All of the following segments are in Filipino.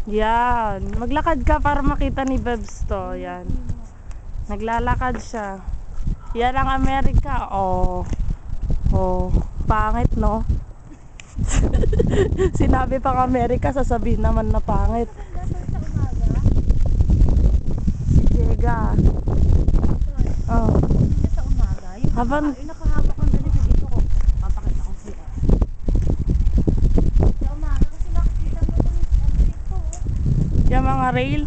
Yan. Maglakad ka para makita ni Bebs to. Yan. Naglalakad siya. Yan ang Amerika. Oh. Oh. Pangit, no? Sinabi pang Amerika, sasabihin naman na pangit. Si Jega. Oh. Sa umaga. Habang Yung nakahawak ng ganito dito ko. Papakita ko siya. Sa umaga kasi nakikita mo itong dito. yung mga rail.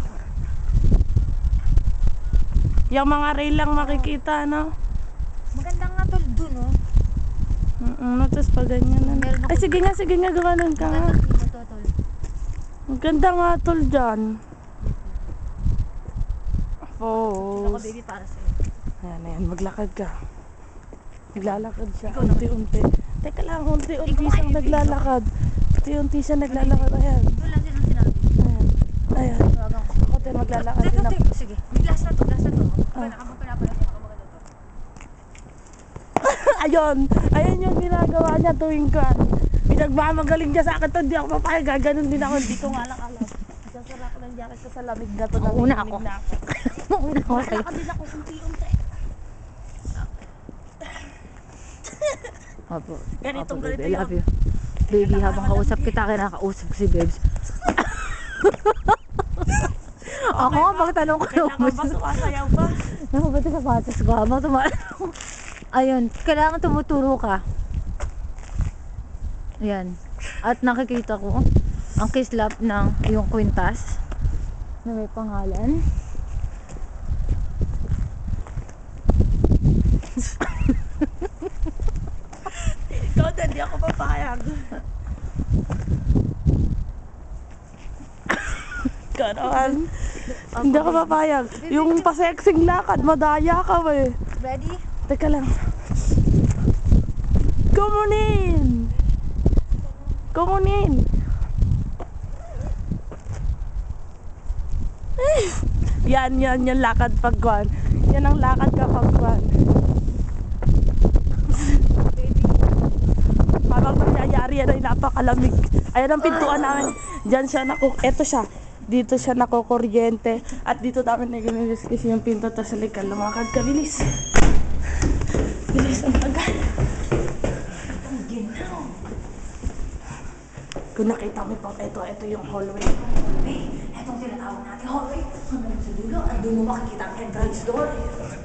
Yung mga rail lang makikita, no? Maganda nga tol dun, oh. Tapos pa ganyan na. Meron ako- Ay, sige nga, gawanan ka nga. Maganda dito to, tol. Ang ganda nga tol dyan. Ako Pose. baby para sa'yo. Ayan, maglakad ka. Naglalakad siya, Ikaw naman. unti-unti. Teka lang, unti-unti Ikaw siyang ay- naglalakad. Unti-unti siya naglalakad. Ayan, Ito lang din ang sinabi. ayan, ayan. Tawagan ko. Ako din maglalakad din ako. Sige. May glass na to, glass na to. Ah. Nakapagpapalapala ko. Ayun, ayun yung ginagawa niya tuwing kan. Pinagmamagaling niya sa akin to, hindi ako papayag. Ganun din ako, hindi ko nga lang alam. Sasara ko ng jacket ko sa lamig na to. Mauna nanginginig ako. na ako. Mauna ko. Maglakad din ako unti-unti. Opo. Ganitong Opo, ganito baby. I love you. yun. Baby, habang kausap kita, kinakausap ko si Babes. Ako nga, pagtanong ko yung Kailangan ba sumasayaw ba? Naku, ba't yung sapatos ko? Habang tumalong. Ayun, kailangan tumuturo ka. Ayan. At nakikita ko ang kislap ng iyong kwintas na may pangalan. Ikaw din, hindi ako papayag. Ganon. Hindi ako papayag. Yung pasexing lakad, madaya ka eh. Ready? Teka lang. Kumunin! Kumunin! Yan yung lakad pagkuhan. Yan ang lakad kapag kuhan. Habang nangyayari yan ay napakalamig. Ayan ang pintuan namin. Diyan siya eto siya. Dito siya nakukuryente. At dito namin nag-inis yung pinto. Tapos halika, lumakad ka. Bilis. Bilis ang tagal. Ang ginaw. Kung nakita mo po, ito yung hallway. Etong tinatawag natin hallway. Hanggang sa dulo, andun mo makikita ang entrance door.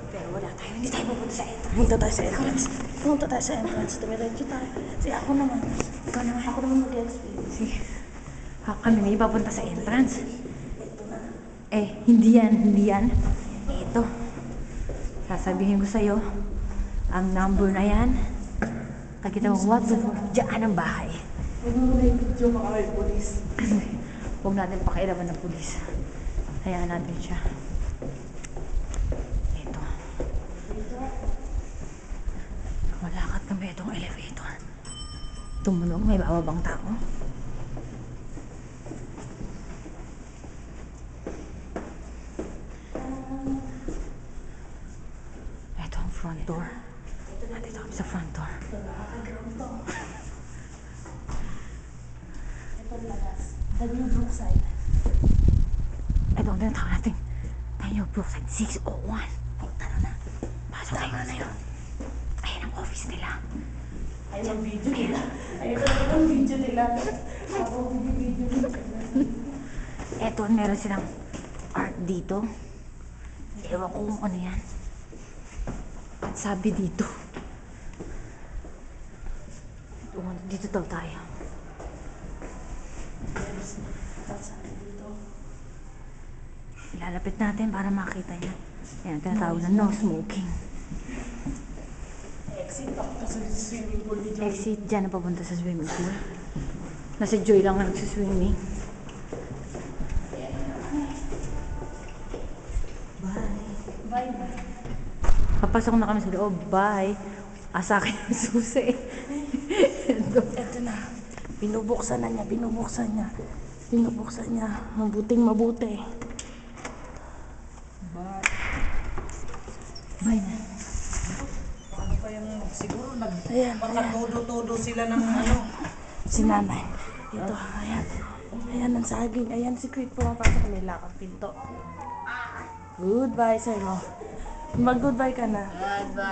Pero wala tayo, hindi tayo pupunta sa entrance. Punta tayo sa entrance. Punta tayo sa entrance. Tumiretso tayo. Kasi ako naman. Ikaw naman. Ako naman mag-explain. Sige. Kami may papunta sa entrance. Hindi yan. Ito. Sasabihin ko sa'yo, ang number na yan, nakita mo, what the fuck, dyan ang bahay. Huwag mo na yung video, baka may police. Huwag natin pakialaman ng pulis. Hayaan natin siya. Ito. Malakad kami itong elevator. Tumunog, may bababang tao. Ito ang front door. Nandito kami sa front door. Ito labas. Daniel Brookside. Ito ang tinatawag natin. Tayo, Brookside 601. Ay, tara na. Pasok tayo na yun. Ayan ang office nila. Ayun ang video nila. Ayun ang video nila. Ako video nila. Eto, meron silang art dito. Ewan ko kung ano yan. At sabi dito. Dito daw tayo. Ilalapit natin para makita niya. Yan, tinatawag na no smoking. Exit ako kasi swimming pool ni Joy. Exit dyan na papunta sa swimming pool. Nasa Joy lang na nagsiswimming. Bye. Papasok na kami sa loob. Bye. Asa akin yung susi. Ito na. Binubuksan na niya. Binubuksan niya. Binubuksan niya. Mabuting mabuti. Bye na. Ano pa yung siguro Ayan. todo sila ng ano. Si nanay. Ito. Ayan. Ayan ang saging. Ayan si Creed pumapasok. May lakang pinto. Goodbye, sir mo. Mag-goodbye ka na. Bye-bye.